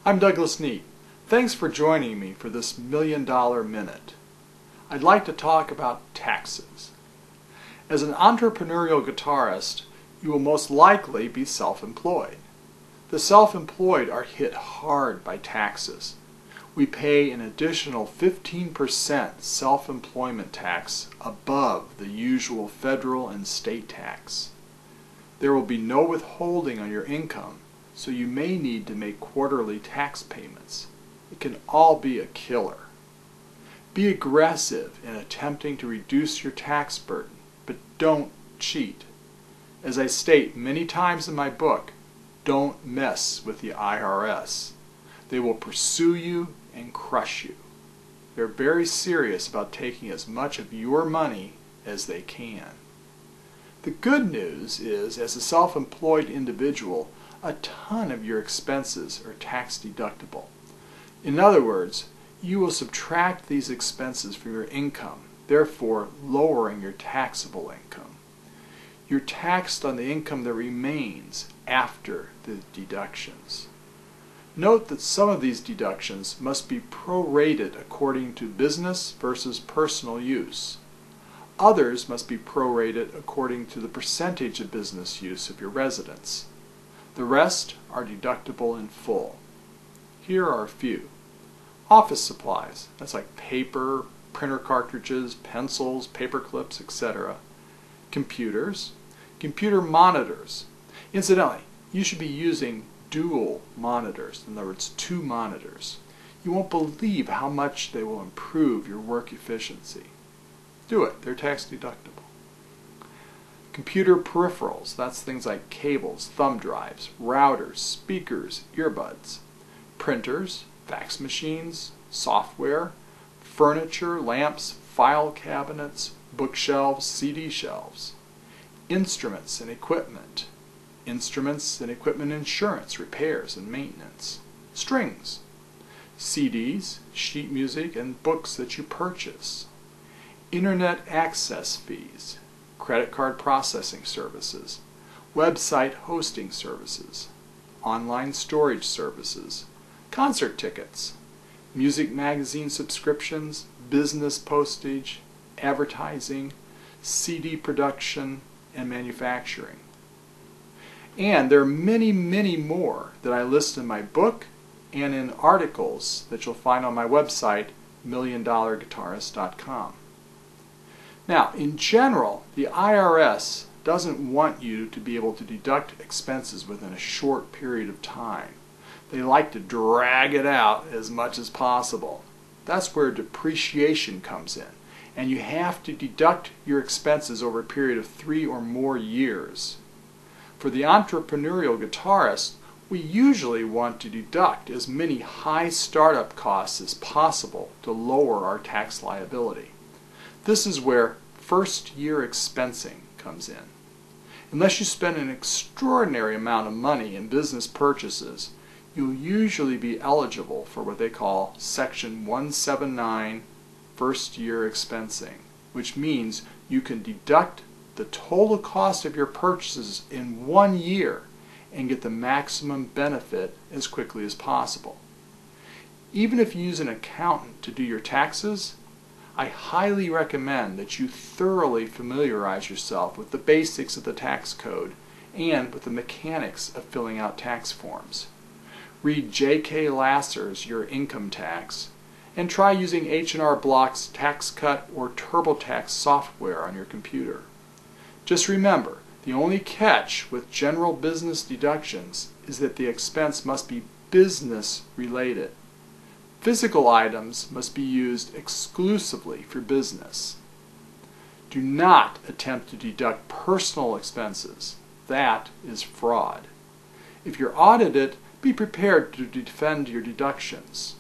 I'm Douglas Neat. Thanks for joining me for this $1 Million Minute. I'd like to talk about taxes. As an entrepreneurial guitarist, you will most likely be self-employed. The self-employed are hit hard by taxes. We pay an additional 15% self-employment tax above the usual federal and state tax. There will be no withholding on your income, so you may need to make quarterly tax payments. It can all be a killer. Be aggressive in attempting to reduce your tax burden, but don't cheat. As I state many times in my book, don't mess with the IRS. They will pursue you and crush you. They're very serious about taking as much of your money as they can. The good news is, as a self-employed individual, a ton of your expenses are tax deductible. In other words, you will subtract these expenses from your income, therefore lowering your taxable income. You're taxed on the income that remains after the deductions. Note that some of these deductions must be prorated according to business versus personal use. Others must be prorated according to the percentage of business use of your residence. The rest are deductible in full. Here are a few. Office supplies, that's like paper, printer cartridges, pencils, paper clips, etc. Computers, computer monitors. Incidentally, you should be using dual monitors, in other words, 2 monitors. You won't believe how much they will improve your work efficiency. Do it, they're tax deductible. Computer peripherals, that's things like cables, thumb drives, routers, speakers, earbuds. Printers, fax machines, software, furniture, lamps, file cabinets, bookshelves, CD shelves. Instruments and equipment. Instruments and equipment insurance, repairs and maintenance. Strings. CDs, sheet music, and books that you purchase. Internet access fees. Credit card processing services, website hosting services, online storage services, concert tickets, music magazine subscriptions, business postage, advertising, CD production, and manufacturing. And there are many, many more that I list in my book and in articles that you'll find on my website, milliondollarguitarist.com. Now, in general, the IRS doesn't want you to be able to deduct expenses within a short period of time. They like to drag it out as much as possible. That's where depreciation comes in, and you have to deduct your expenses over a period of 3 or more years. For the entrepreneurial guitarist, we usually want to deduct as many high startup costs as possible to lower our tax liability. This is where first-year expensing comes in. Unless you spend an extraordinary amount of money in business purchases, you'll usually be eligible for what they call Section 179 first-year expensing, which means you can deduct the total cost of your purchases in 1 year and get the maximum benefit as quickly as possible. Even if you use an accountant to do your taxes, I highly recommend that you thoroughly familiarize yourself with the basics of the tax code and with the mechanics of filling out tax forms. Read J.K. Lasser's Your Income Tax and try using H&R Block's TaxCut or TurboTax software on your computer. Just remember, the only catch with general business deductions is that the expense must be business related. Physical items must be used exclusively for business. Do not attempt to deduct personal expenses. That is fraud. If you're audited, be prepared to defend your deductions.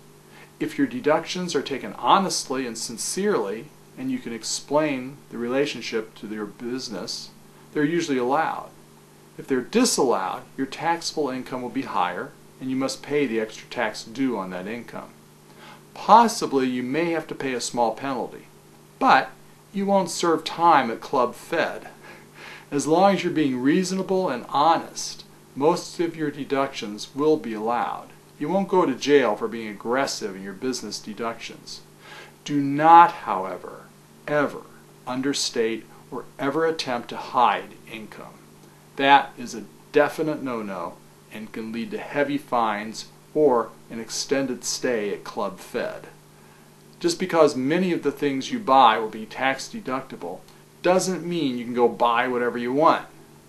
If your deductions are taken honestly and sincerely, and you can explain the relationship to your business, they're usually allowed. If they're disallowed, your taxable income will be higher, and you must pay the extra tax due on that income. Possibly you may have to pay a small penalty, but you won't serve time at Club Fed. As long as you're being reasonable and honest, most of your deductions will be allowed. You won't go to jail for being aggressive in your business deductions. Do not, however, ever understate or ever attempt to hide income. That is a definite no-no and can lead to heavy fines or an extended stay at Club Fed. Just because many of the things you buy will be tax deductible doesn't mean you can go buy whatever you want.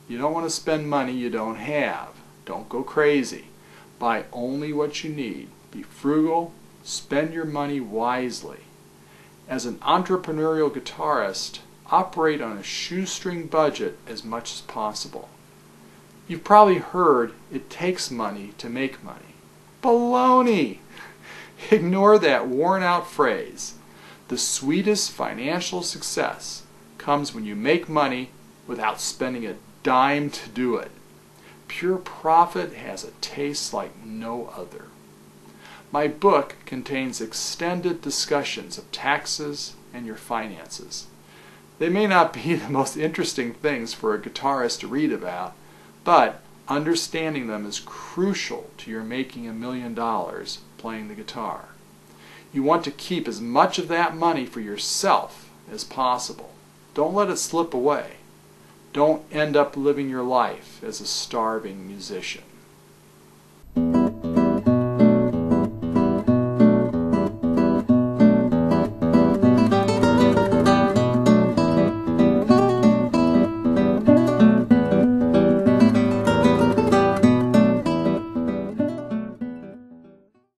You don't want to spend money you don't have. Don't go crazy. Buy only what you need. Be frugal. Spend your money wisely. As an entrepreneurial guitarist, operate on a shoestring budget as much as possible. You've probably heard it takes money to make money. Baloney! Ignore that worn-out phrase. The sweetest financial success comes when you make money without spending a dime to do it. Pure profit has a taste like no other. My book contains extended discussions of taxes and your finances. They may not be the most interesting things for a guitarist to read about, but understanding them is crucial to your making $1 million playing the guitar. You want to keep as much of that money for yourself as possible. Don't let it slip away. Don't end up living your life as a starving musician.